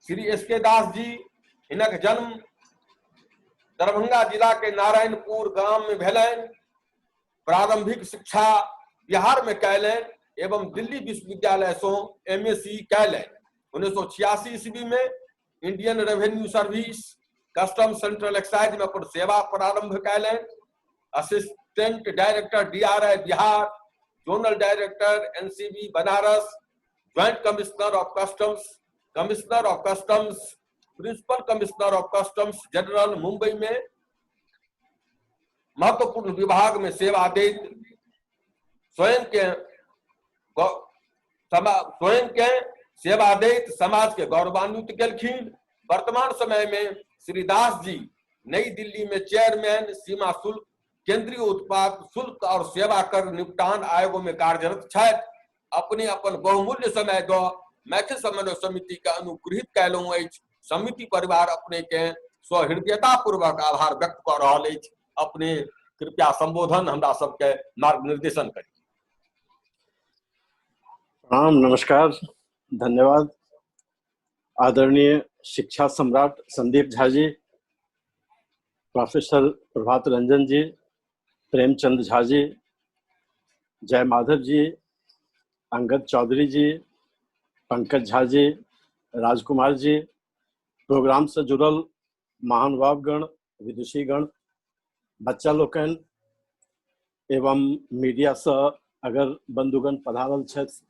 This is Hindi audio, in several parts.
श्री एस.के. दास जी इनक जन्म दरभंगा जिला के नारायणपुर गांव में भेलन। प्रारंभिक शिक्षा बिहार में कैलन एवं दिल्ली विश्वविद्यालय से एमएससी कैलन। 1986 ईस्वी में Indian revenue service custom central excise में अपन सेवा प्रारंभ कैलन। Assistant director DRI Bihar, zonal director NCB Banaras, joint commissioner of customs, commissioner of customs, principal commissioner of customs general Mumbai में महत्वपूर्ण विभाग में सेवा देत स्वयं के सेवा देत समाज के गौरवान्वित केलखिन। वर्तमान समय में श्री दास जी नई दिल्ली में चेयरमैन सीमा शुल्क, केंद्रीय उत्पाद शुल्क और सेवा कर निपटान आयोगों में कार्यरत छथि। अपने अपन बहुमूल्य समय दो मैथिल समन्वय समिति के अनुग्रहित कैलहुँ अछि। समिति परिवार अपने के सहृदयता पूर्वक आभार व्यक्त कर रहा है। अपने कृपया संबोधन हमरा सबके मार्ग निर्देशन करी। नमस्कार, धन्यवाद। आदरणीय शिक्षा सम्राट संदीप झा जी, प्रोफेसर प्रभात रंजन जी, प्रेमचंद झा जी, जय माधव जी, अंगद चौधरी जी, पंकज झा जी, राजकुमार जी, प्रोग्राम से जुड़ल महानुभावगण, विदुषीगण, बच्चा लोकन एवं मीडिया से अगर बंधुगण पधारल छथि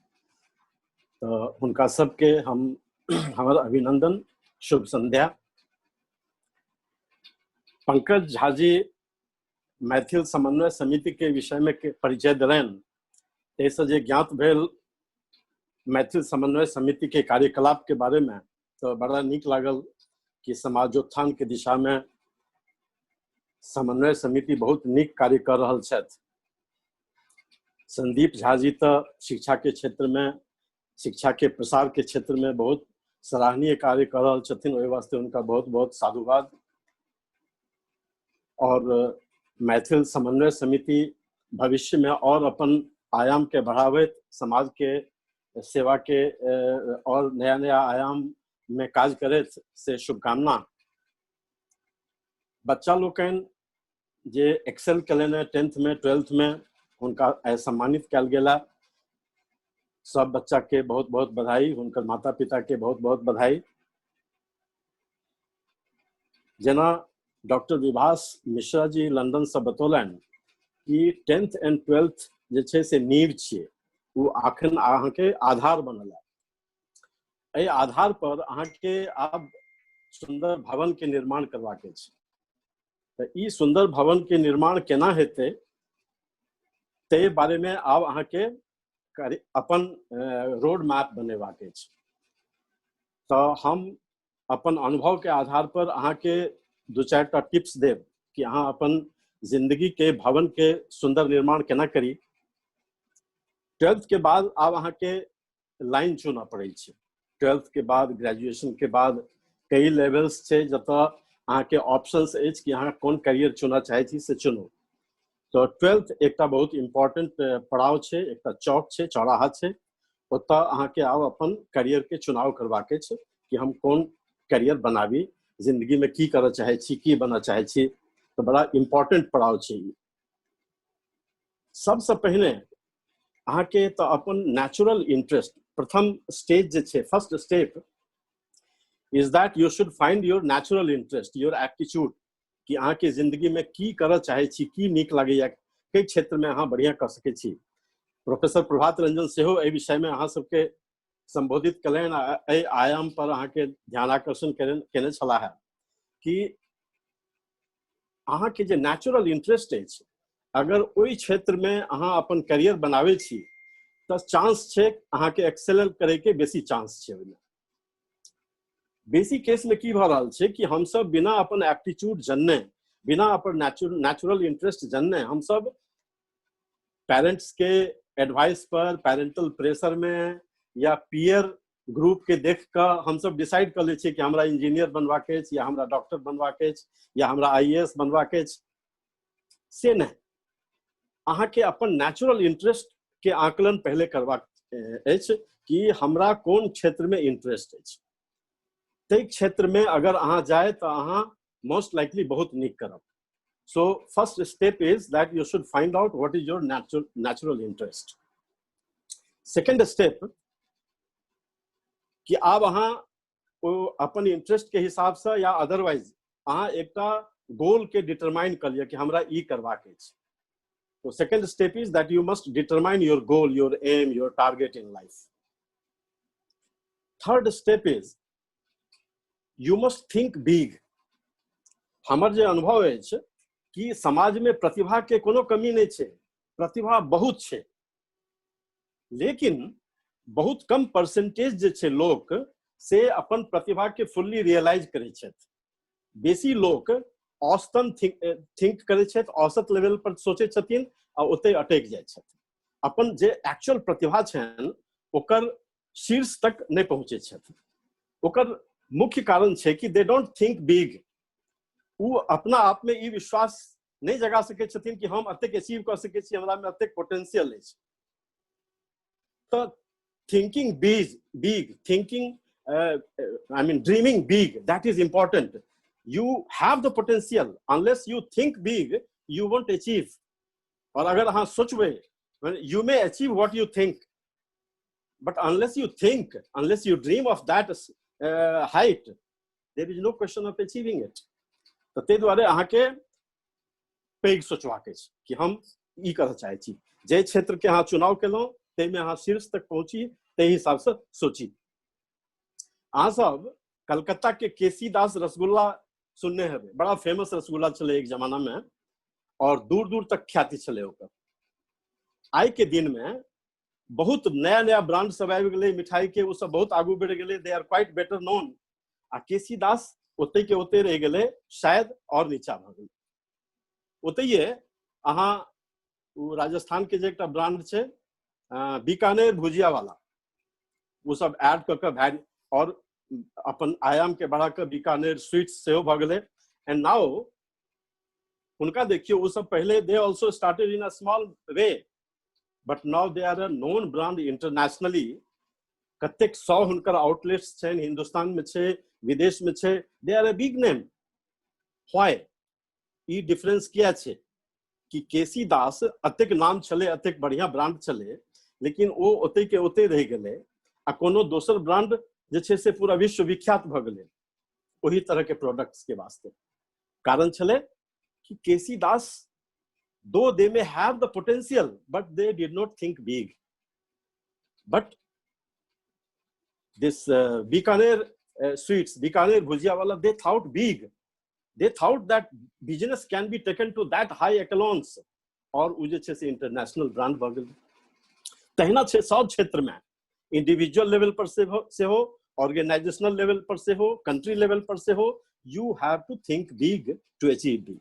तो हुनका सबके हमर अभिनंदन, शुभ संध्या। पंकज झा जी मैथिल समन्वय समिति के विषय में परिचय दिलैन, ताहिसँ जे ज्ञात भेल मैथिल समन्वय समिति के कार्यकलाप के बारे में, तो बड़ा नीक लागल कि समाजोत्थान के दिशा में समन्वय समिति बहुत नीक कार्य कर रहल छथि। संदीप झा जी तो शिक्षा के क्षेत्र में, शिक्षा के प्रसार के क्षेत्र में बहुत सराहनीय कार्य कर रहल छथिन, ओहि वास्ते उनका बहुत बहुत साधुवाद। और मैथिल समन्वय समिति भविष्य में और अपन आयाम के बढ़ावैत समाज के सेवा के और नया नया आयाम में काज करैत से शुभकामना। बच्चा लोकन जे एक्सेल कलेने 10th में 12th में उनका सम्मानित कल गेला, सब बच्चा के बहुत बहुत बधाई, उनकर माता पिता के बहुत बहुत बधाई। जेना डॉक्टर विभास मिश्रा जी लंदन से बतौलन कि 10th एंड 12th जे छे से नींव छिए, वो अखन अहाँ के आधार बनल है। एहि आधार पर अहाँ के आब सुंदर भवन के निर्माण करवा के छै। तो ई सुंदर भवन के निर्माण केना हेतै ते बारे में आब अहाँ के अपन रोड मैप बनेवा के छै। तो हम अपन अनुभव के आधार पर अहाँ के दो चार टिप्स देव कि अहाँ अपन जिंदगी के भवन के सुंदर निर्माण केना करी। 12th के बाद आब अहाँ के लाइन चुना पड़े छै। 12th के बाद, ग्रेजुएशन के बाद कई लेवल्स छै जतऽ अहाँ के ऑप्शंस अछि कि अहाँ कोन करियर चुना चाहे छी से चुनू। तो 12th एक बहुत इम्पोर्टेंट पड़ाव छै, एक चौक छै, चौराहा छै, ओतऽ अहाँ के आब अपन करियर के चुनाव करवा के छै कि हम कोन करियर बनाबी, जिंदगी में की करऽ चाहे छी, की बनऽ चाहे छी। तो बड़ा इम्पोर्टेंट पड़ाव छै। सबसे पहले अहाँ के तो अपन नेचुरल इंटरेस्ट, प्रथम स्टेज जे छै, first step is that you should find your natural interest, your aptitude, कि अहाँ के जिंदगी में की करऽ चाहे छी, की नीक लागैया, कई क्षेत्र में अहाँ बढ़िया कर सके छी। प्रोफेसर प्रभात रंजन सेहो एहि विषय में अहाँ सबके संबोधित कलेन, एहि आयाम पर अहाँ के ध्यान आकर्षण केने छलाह कि अहाँ के जे नेचुरल इंटरेस्ट अछि, अगर ओहि क्षेत्र में अहाँ अपन करियर बनावे छी तो चांस छै अहाँ के एक्सेल करे के बेसी चांस छै। ओहिमे बेसी केस में की भ रहल छै कि हम सब बिना अपन एप्टीट्यूड जनने, बिना अपन नेचुरल इंटरेस्ट जनने, हम सब पेरेंट्स के एडवाइस पर, पेरेंटल प्रेशर में या पीयर ग्रुप के देख कर हम सब डिसाइड कर ले छिए कि हमरा इंजीनियर बनवा के अछि, या हमरा डॉक्टर बनवा के अछि, या हमरा IAS बनवा के अछि। से नहीं, अहाँ के अपन नेचुरल इंटरेस्ट के आकलन पहले करवा अछि कि हमरा कोन क्षेत्र में इंटरेस्ट अछि। ताहि क्षेत्र में अगर अहाँ जाए तो अहाँ मोस्ट लाइकली बहुत नीक करब. So first step is that you should find out what is your natural interest. Second step कि आब अहाँ अपन इंटरेस्ट के हिसाब से या अदरवाइज अहाँ एकटा गोल के डिटरमाइन कर लिया कि हमरा ई करबाक अछि. So second step is that you must determine your goal, your aim, your target in life. Third step is you must think big. हमर जे अनुभव अछि कि समाज में प्रतिभा के कोनो कमी नहीं छै, प्रतिभा बहुत छै, लेकिन बहुत कम परसेंटेज जे छै लोक से अपन प्रतिभा के फुल्ली रियलाइज करै छथि. बेसी लोक औसतन थिंक करै छथि, औसत लेवल पर सोचै छथिन आ ओतै अटकि जाइ छथि. अपन जे एक्चुअल प्रतिभा छनि ओकर शीर्ष तक नहीं पहुंचे छथि. ओकर मुख्य कारण छै कि दे डोंट थिंक बिग. वो अपना आप में ई विश्वास नहीं जगा सके छथिन कि हम अतेक अचीव कर सके छी, हमरा में अतेक पोटेंशियल अछि. तो thinking big, thinking, I mean dreaming big, that is important. You have the potential. Unless you think big, you won't achieve. और अगर हाँ सोचबे, you may achieve what you think, but unless you think, unless you dream of that height, there is no question of achieving it. तो ते द्वारे अहाँ के पैघ सोचबाक अछि कि हम ई करऽ चाहै छी. जे क्षेत्र के अहाँ चुनाव केलहुँ ताहि में अहाँ शीर्ष तक पहुंची, ताहि हिसाब से सोची. अहाँ सब कलकत्ता के केसी दास रसगुल्ला सुनने हेबै, बड़ा फेमस रसगुल्ला छलै एक जमाना में और दूर दूर तक ख्याति छलै ओकर. आइ के दिन में बहुत नया नया ब्रांड सब आबि गेलै मिठाई के, वो सब बहुत आगू बढ़ि गेलै, they are quite better known. आ केसी दास ओते के ओते रह गेलै, शायद और नीचा भ गेलै. ओतैये अहाँ राजस्थान के जे एकटा ब्रांड छै बीकानेर भुजिया वाला, वो सब ऐड क के भए और अपन आयाम के बढ़ा के बीकानेर स्वीट्स सेहो भ गेलै. एंड नाउ हुनका देखियो, वो सब पहले they also started in a small way, but now they are a known brand internationally. कतेक 100 हुनकर आउटलेट्स छै, हिंदुस्तान में छै, विदेश में छै. They are a big name. Why? ई डिफरेंस क्या छै कि केसी दास अतेक नाम छले, अतेक बढ़िया ब्रांड छले, लेकिन वो ओते के ओते रह गेले आ कोनो दोसर ब्रांड जे छै से पूरा विश्व विख्यात भ गेले ओही तरह के प्रोडक्ट्स के वास्ते. कारण छले कि केसी दास, though they may have the potential, but they did not think big. But this Bikaner sweets, Bikaner bhujia wala, they thought big. They thought that business can be taken to that high echelons, और वो जे छै से इंटरनेशनल ब्रांड भ गेल. तहिना छै सब क्षेत्र में, इंडिविजुअल लेवल पर से हो, ऑर्गेनाइजेशनल लेवल पर से हो, कंट्री लेवल पर से हो. You have to think big to achieve big.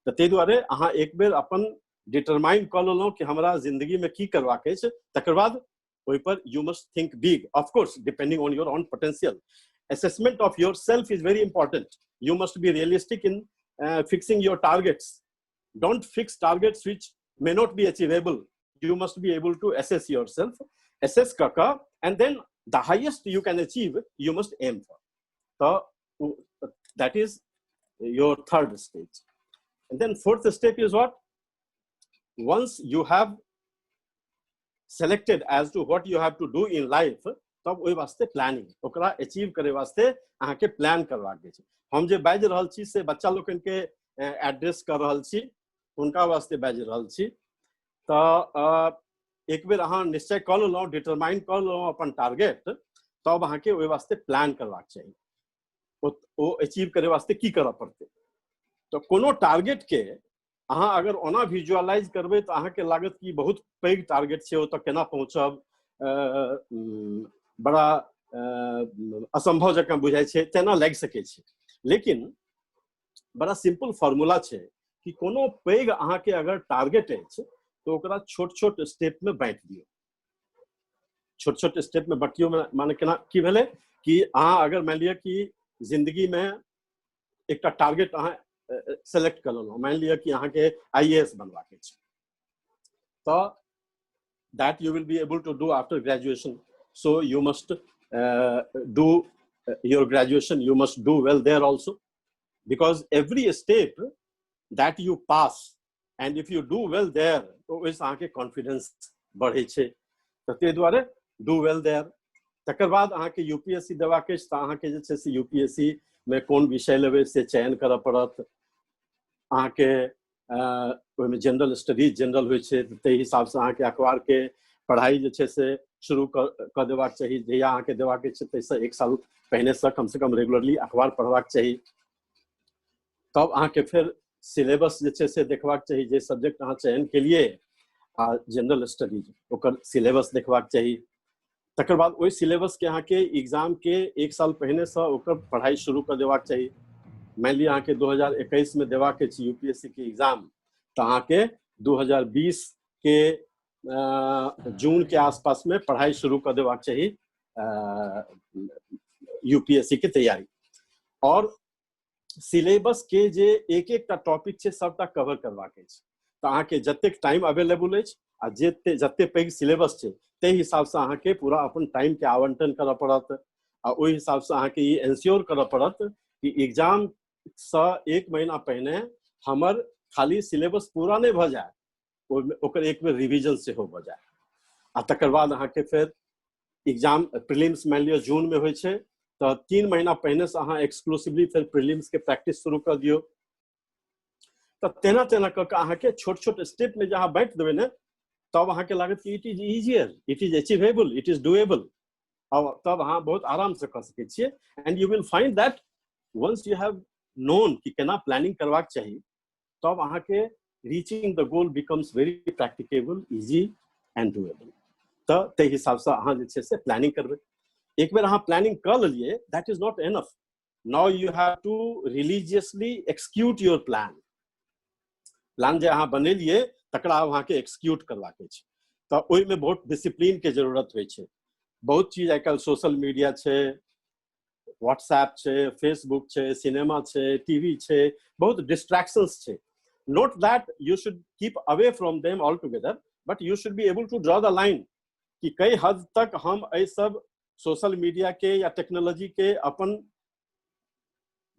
तो ते दुआरे अहाँ एक बेर अपन डिटरमाइन क लेलहुँ कि हमरा जिंदगी में की करबाक अछि, तकर बाद ओहि पर you must think big. Of course depending on your own potential. Assessment of yourself is very important. You must be realistic in fixing your targets. Don't fix targets which may not be achievable. You must be able to assess yourself, assess kaka, and then the highest you can achieve, you must aim for. So that is your third stage. And then fourth step is what? Once you have selected as to what you have to do in life, तब ओहि वास्ते प्लानिंग, ओकरा अचीव करे वास्ते अहाँ के प्लान करबाक छै. हम जे बाजि रहल छी से बच्चा लोकन के एड्रेस कर रहल छी, उनका वास्ते बाजि रहल छी. तो एक बेर अहाँ निश्चय कर लेलहुँ, डिटरमाइन कर लेलहुँ अपन टारगेट, तब अहाँ के ओहि वास्ते प्लान करबाक चाहिए. ओ अचीव करे वास्ते की करऽ पड़तै. तो कोनो टारगेट के अहाँ अगर ओना विजुअलाइज करबै तो अहाँ के लागत कि बहुत पैघ टारगेट छै, ओतऽ केना पहुँचब, बड़ा असंभव जकाँ बुझाइ छै, तेना लागि सकै छै. लेकिन बड़ा सिंपल फॉर्मूला छै कि कोनो पैघ अहाँ के अगर टारगेट अछि तो ओकरा छोट छोट स्टेप में बांटि दियौ. छोट छोट स्टेप में बांटियो माने केना की भेलै कि अहाँ अगर मान लिअ कि जिंदगी में एकटा टारगेट अहाँ सेलेक्ट कर लेलहुँ, मान लिअ कि अहाँ के IAS बनबाक छै, तो that you will be able to do after graduation. So you must do your graduation, you must do well there also, because every step that you pass, and if you do well there, तो ओइस अहाँके कॉन्फिडेंस बढ़े छै, तऽ ताहि दुआरे डू वेल देयर। तकर बाद अहाँके यूपीएससी देबाक अछि तऽ अहाँके जे छै से यूपीएससी में कोन विषय लेबै से चयन करऽ पड़त। अहाँके ओहिमे जनरल स्टडीज जनरल होइ छै, ताहि हिसाब से अहाँके अखबार के पढ़ाई जे छै से शुरू कऽ देबाक चाही। जहिया अहाँके देबाक छै ताहिसँ 1 साल पहिने से कम रेगुलरली अखबार पढ़बाक चाही। तब अहाँके फिर सिलेबस जे छै से देखबाक चाही, जे सब्जेक्ट अहाँ चयन केलिए आ जनरल स्टडीज ओकर सिलेबस देखबाक चाही। तकर बाद ओहि सिलेबस के अहाँके एग्जाम के 1 साल पहिने से ओकर पढ़ाई शुरू कर देबाक चाही। मान लिअ अहाँके 2021 में देबाक छै यूपीएससी के एग्जाम, तऽ अहाँके 2020 के जून के आसपास में पढ़ाई शुरू कर देबाक चाही यूपीएससी के तैयारी। और सिलेबस के जे एक टा टॉपिक छै सबटा कवर करबाक अछि, तऽ अहाँके जतेक टाइम अवेलेबल अछि आ जते पैघ सिलेबस छै ताहि हिसाब से अहाँके पूरा अपन टाइम के आवंटन करऽ पड़त। आ ओहि हिसाब से अहाँके ई एंश्योर करऽ पड़त कि एग्जाम से 1 महीना पहिने हमर खाली सिलेबस पूरा नहीं भऽ जाए, ओकर एक बेर रिवीजन से हो जाए। आ तकर बाद अहाँके फिर एग्जाम प्रीलिम्स मान लिअ जून में होइ छै, तो 3 महीना पहिने से अहाँ एक्सक्लूसिवली फिर प्रीलिम्स के प्रैक्टिस शुरू कर दियो। तो तेना तेना कऽ के अहाँके छोट छोट स्टेप में जहाँ बांटि देबै ने, तब अहाँके लागत कि it is easier, it is achievable, it is doable. और तब अहाँ बहुत आराम से कर सकै छियै। And you will find that once you have known कि केना प्लानिंग करबाक चाही, तब अहाँके reaching the goal becomes very practicable, easy and doable. तो ताहि हिसाब से अहाँ जे छै से प्लानिंग करबै। एक बेर अहाँ प्लानिंग कर लेलिए, that is not enough. Now you have to religiously execute your plan. Plan जे अहाँ बनेलिए तकरा अहाँके एक्सिक्यूट करबाक अछि, तो ओहि में बहुत डिसिप्लिन के जरूरत होइ छै। बहुत चीज आजकल सोशल मीडिया छै, व्हाट्सएप छै, फेसबुक छै, सिनेमा छै, टीवी छै, बहुत डिस्ट्रैक्शंस छै। Not that you should keep away from them altogether, but you should be able to draw the line कि कई हद तक हम एहि सब सोशल मीडिया के या टेक्नोलॉजी के अपन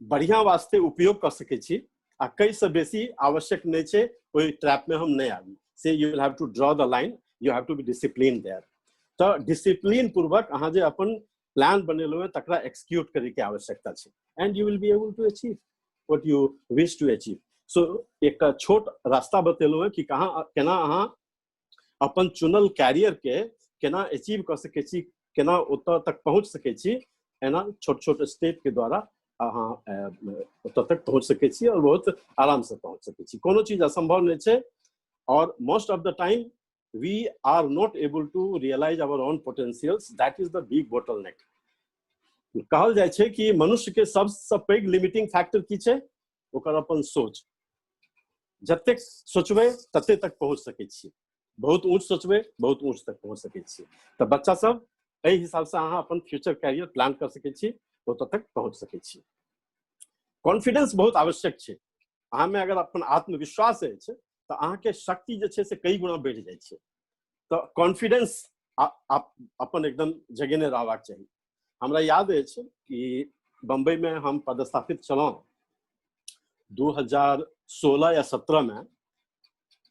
बढ़िया वास्ते उपयोग कर सकै छी, आ कई से बेसी आवश्यक नहीं छै ओहि ट्रैप में हम नहीं आबी। से you will have to draw the line, you have to be discipline there. तो डिसिप्लिन पूर्वक अहाँ जे अपन प्लान बनेलो है तकरा एक्सिक्यूट करे के आवश्यकता छै, and you will be able to achieve what you wish to achieve. So एक छोट रास्ता बतेलो है कि कहाँ केना अहाँ अपन चुनल कैरियर के केना अचीव कर सकै छी, केना ओतऽ तक पहुँच सकै छी। एना छोट छोट स्टेप के द्वारा अहाँ ओतऽ तक पहुँच सकै छी और बहुत आराम से पहुँच सकै छी। कोनो चीज असंभव नहीं छै। और most of the time we are not able to realize our own potentials, that is the big bottleneck। कहल जाय छै कि मनुष्य के सबसे पैघ लिमिटिंग फैक्टर की छै, ओकर अपन सोच। जतेक सोचबै तते तक पहुँच सकै छी, बहुत ऊंच सोचबै बहुत ऊंच तक पहुँच सकै छी। तो बच्चा सब एहि हिसाब से अहाँ अपन फ्यूचर कैरियर प्लान कर सकै छी, ओतऽ तक पहुँच सकै छी। कॉन्फिडेंस बहुत आवश्यक छै। अहाँ में अगर अपन आत्मविश्वास अछि तो अहाँ के शक्ति जे छै से कई गुना बढ़ि जाइ छै। तो कॉन्फिडेंस अपन एकदम जगेने रहबाक चाही। हमरा याद अछि कि बम्बई में हम पदस्थापित छलहुँ 2016 या 17 में।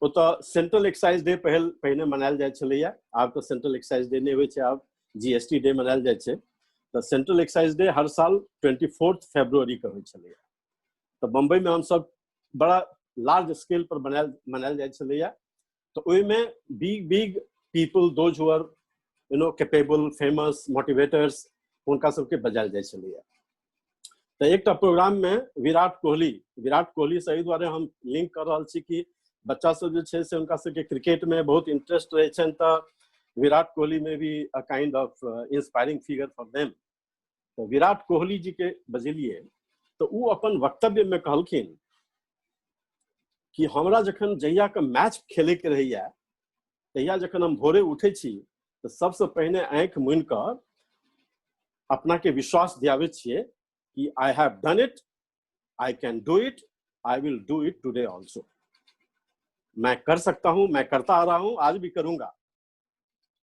ओतऽ सेंट्रल एक्साइज डे पहिने मनायल जाइ छलैया। आब तो सेंट्रल एक्साइज डे नहीं होइ छै, आब जीएसटी डे मनायल जाइ छै। तो सेंट्रल एक्साइज डे हर साल 24 फरवरी के होइ छलैया। तो बम्बई में हम सब बड़ा लार्ज स्केल पर मनायल जाइ छलैया। तो ओहि में big people, those who are capable, famous, motivators, उनका सबके बजायल जाइ छलैया। तो एक प्रोग्राम में विराट कोहली से एहि दुआरे हम लिंक कर रहल छी कि बच्चा सब जे छै से उनका सबके क्रिकेट में बहुत इंटरेस्ट रहे छन, तो विराट कोहली में भी a kind of inspiring figure for them. तो विराट कोहली जी के बजेलिए तो वो अपन वक्तव्य में कहलखिन कि हमरा जखन जहिया के मैच खेले के रहैया, तहिया जखन हम भोरे उठे छी तो सबसे पहले आंख मुनि कर अपना के विश्वास दियावे छिए कि I have done it, I can do it, I will do it today also. मैं कर सकता हूं, मैं करता आ रहा हूं, आज भी करूंगा।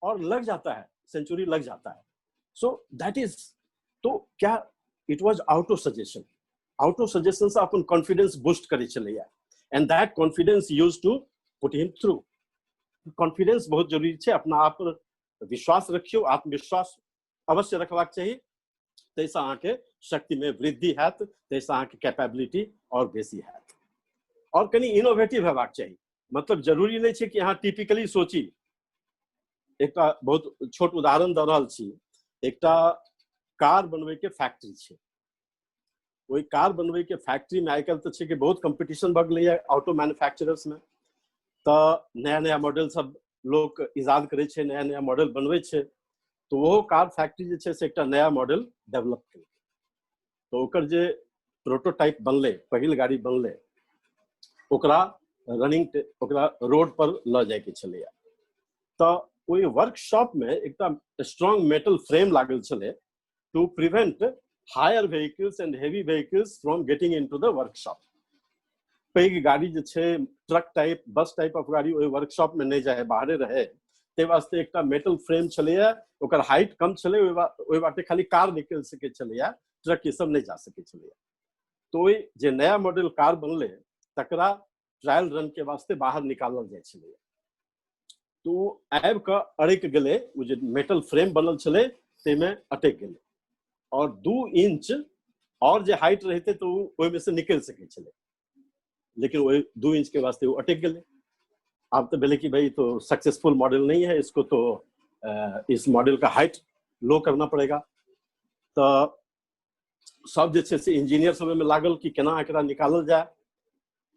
और लग जाता है, सेंचुरी लग जाता है। सो दैट इज तो क्या इट वाज ऑटो सजेशन से अपन कॉन्फिडेंस बूस्ट करे चले and that confidence use to put him through. Confidence बहुत जरूरी है, अपना आप पर विश्वास रखियो, आत्मविश्वास अवश्य रखबाक चाहिए, तैसा अहाँ के शक्ति में वृद्धि हैत, तैसा अहाँ के कैपेबिलिटी और बेसी हैत। और कनी इनोवेटिव हेबाक चाहिए, मतलब जरूरी नहीं है कि अहाँ टिपिकली सोची। एक बहुत छोट उदाहरण दऽ रहल छी, एकटा कार बनवे के फैक्ट्री छै, वही कार बनवे के फैक्ट्री में आजकल तो कि बहुत कंपटीशन बढ़ गई है ऑटो मैन्युफैक्चरर्स में, तो नया नया मॉडल सब लोग इजाद करे छे, नया नया मॉडल बनवे छे। तो वो कार फैक्ट्री जे छे से एकटा नया मॉडल डेवलप कर, तो ओकर जे प्रोटोटाइप बनले, पहिल गाड़ी बनले, ओकरा ओकरा रोड पर ल जाए के छले। तो ओई वर्कशॉप में एकटा स्ट्रांग मेटल फ्रेम लागल छले to prevent higher vehicles and heavy vehicles from getting into the workshop. पैघ गाड़ी जे छे, truck type, bus type of गाड़ी ओई वर्कशॉप में नहीं जाए, बाहरे रहे, ते वास्ते एकटा मेटल फ्रेम छले, ओकर हाइट कम छले, ओई बाटे खाली कार निकल सके छले, ट्रक ये सब नहीं जा सके छले। तो ओई जे नया मॉडल कार बनले तकरा ट्रायल रन के वास्ते बाहर निकालल जाय छले। तो आबि के अड़क गेले, वो जे मेटल फ्रेम बनल छले तेमे अटक गेले, और 2 इंच और जे हाइट रहते तो ओई में से निकल सके छले, लेकिन वो 2 इंच के वास्ते वो अटक गेले। अब तो बोले कि भाई तो सक्सेसफुल मॉडल नहीं है, इसको तो इस मॉडल का हाइट लो करना पड़ेगा। तो सब जे छे से इंजीनियर सब में लागल कि केना एकरा निकालल जाए।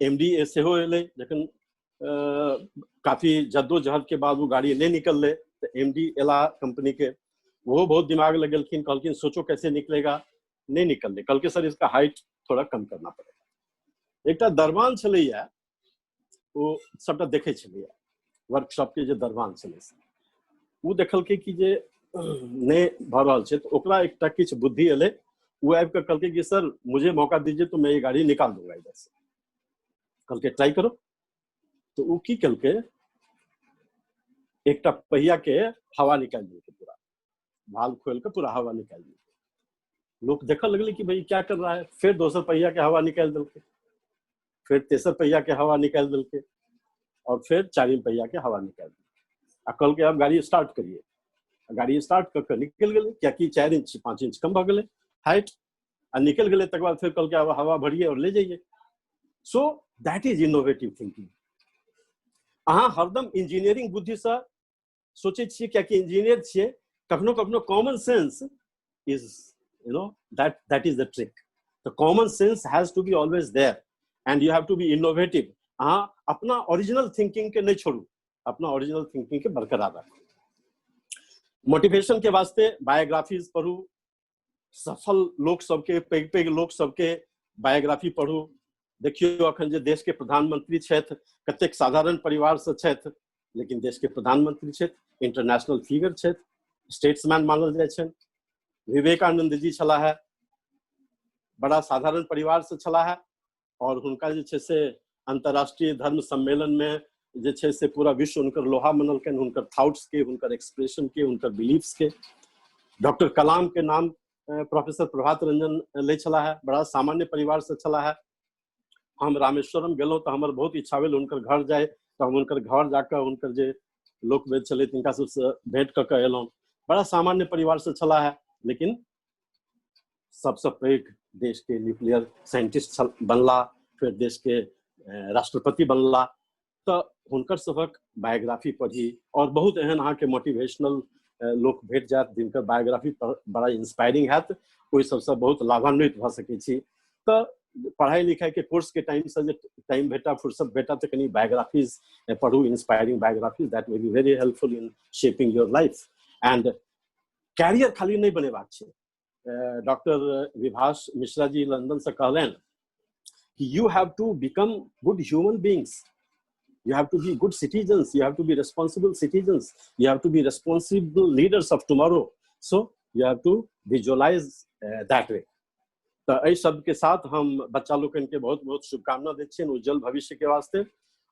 एमडी सेहो एले, जखन काफी जद्दोजहद के बाद वो गाड़ी नहीं निकलले, तो एमडी एला कंपनी के, वो बहुत दिमाग लगेलखिन, कहलखिन सोचो कैसे निकलेगा, नहीं निकलले, कहलके सर इसका हाइट थोड़ा कम करना पड़ेगा। एकटा दरबान छलैया, वो सबटा देखे छलैया, वर्कशॉप के जे दरबान छलै से वो देखलकै कि जे नहीं भ रहल छै, तो ओकरा एकटा किछ बुद्धि एले, वो आबि के कहलकै कि सर मुझे मौका दीजिए तो मैं ये गाड़ी निकाल दूंगा इधर से। कहलकै ट्राई करो। तो वो की कहलकै, एकटा पहिया के हवा निकाल दिलकै, पूरा वाल्व खोल के पूरा हवा निकाल दिलकै। लोग देखल लगले कि भाई क्या कर रहा है, फिर दोसर पहिया के हवा निकाल दिलकै, फिर तेसर पहिया के हवा निकाल दिलकै, और फिर चारिम पहिया के हवा निकाल दिलकै। आ कहलकै अब गाड़ी स्टार्ट करिए। गाड़ी स्टार्ट करके निकल गेलै, कियाकि 4 इंच 5 इंच कम भ गेलै हाइट, आ निकल गेलै। तकर बाद फिर कहलकै अब हवा भरिए और ले जाइए। So that is innovative thinking. अहाँ हरदम इंजीनियरिंग बुद्धि से सोचे छिए, कियाकि इंजीनियर छिए, कखनो कखनो common sense is that is the trick. The common sense has to be always there and you have to be innovative. अहाँ अपना ओरिजिनल थिंकिंग के नहीं छोड़ू, अपना ओरिजिनल थिंकिंग के बरकरार रखो। मोटिवेशन के वास्ते बायोग्राफीज पढ़ू, सफल लोग सबके, पैघ पैघ लोग सबके बायोग्राफी पढ़ू। देखियो अखन जे देश के प्रधानमंत्री छथि, कतेक साधारण परिवार से छथि, लेकिन देश के प्रधानमंत्री छथि, इंटरनेशनल फिगर छथि, स्टेट्समैन मानल जाय छनि। विवेकानंद जी छला है, बड़ा साधारण परिवार से छला है, और हुनका जे छे से अंतरराष्ट्रीय धर्म सम्मेलन में जे छे से पूरा विश्व हुनकर लोहा मनलकनि, हुनकर थॉट्स के, हुनकर एक्सप्रेशन के, हुनकर बिलीफ्स के। डॉक्टर कलाम के नाम प्रोफेसर प्रभात रंजन ले छला है, बड़ा सामान्य परिवार से छला है। हम रामेश्वरम गेलौं तो हमर बहुत इच्छा भेल हुनकर घर जाए, तो हम हुनकर घर जाकर हुनकर जे लोक वेद छलै तिनका सबसे भेंट कऽ के एलौं। बड़ा सामान्य परिवार से छला है, लेकिन सबसे पैघ देश के न्यूक्लियर साइंटिस्ट बनला, फिर देश के राष्ट्रपति बनला। तो हुनकर सबक बायोग्राफी पढ़ी, और बहुत एहन अहाँ के मोटिवेशनल लोक भेट जात जिनकर बायोग्राफी बड़ा इंस्पायरिंग हैत, ओहि सबसे बहुत लाभान्वित भ सकै छी। तो पढ़ाई लिखाई के कोर्स के टाइम से जे टाइम भेटा, फुर्सत भेटा, तो कनी बायोग्राफीज पढ़ू, inspiring biographies, that will be very helpful in shaping your life. And career खाली नहीं बनेबाक छै। डॉक्टर विभास मिश्रा जी लंदन से कहलन कि you have to become good human beings, you have to be good citizens, you have to be responsible citizens, you have to be responsible leaders of tomorrow, so you have to visualize that way। तो एहि शब्द के साथ हम बच्चा लोगन के बहुत बहुत शुभकामना दै छियनि उज्जवल भविष्य के वास्ते,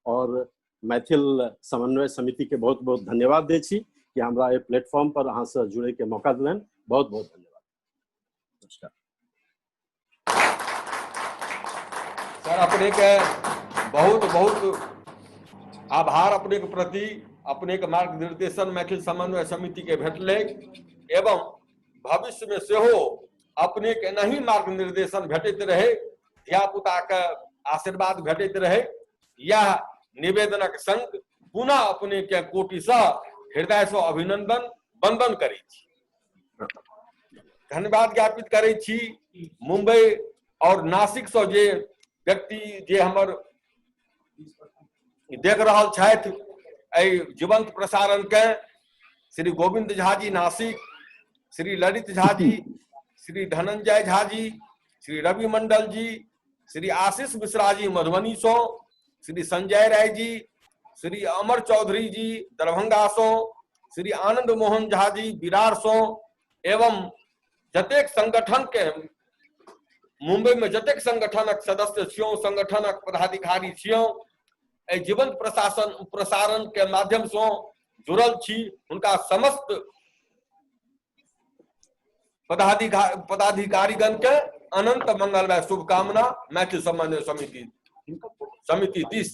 और मैथिल समन्वय समिति के बहुत बहुत धन्यवाद दै छी कि हमरा एहि प्लेटफॉर्म पर अहाँ से जुड़े के मौका दिलनि। बहुत बहुत धन्यवाद। नमस्कार। सर अपने के बहुत बहुत आभार अपने के प्रति, अपने के मार्गनिर्देशन मैथिल समन्वय समिति के भेटले एवं भविष्य में सेहो अपने के नहीं मार्गनिर्देशन भेटैत रहे, धिया पुता के आशीर्वाद भेटैत रहे, यह निवेदनक संग पुनः अपने के कोटि से हृदय से अभिनंदन वंदन करै छी, धन्यवाद ज्ञापित करै छी। मुंबई और नासिक से जे व्यक्ति जे हमर देख रहल छथि एहि जीवंत प्रसारण के, श्री गोविंद झा जी नासिक, श्री ललित झा जी, श्री धनंजय झा जी, श्री रवि मंडल जी, श्री आशीष मिश्रा जी मधुबनी सो, श्री संजय राय जी, श्री अमर चौधरी जी दरभंगा सो, श्री आनंद मोहन झा जी विरार सो, एवं जतेक संगठन के मुंबई में जतेक संगठनक सदस्य छियों, संगठनक पदाधिकारी छियों, जीवंत प्रसारण के माध्यम से जुड़ल छी, उनका समस्त पदाधिकारीगण के अनंत मंगलमय शुभकामना मैथिल समन्वय समिति दिस।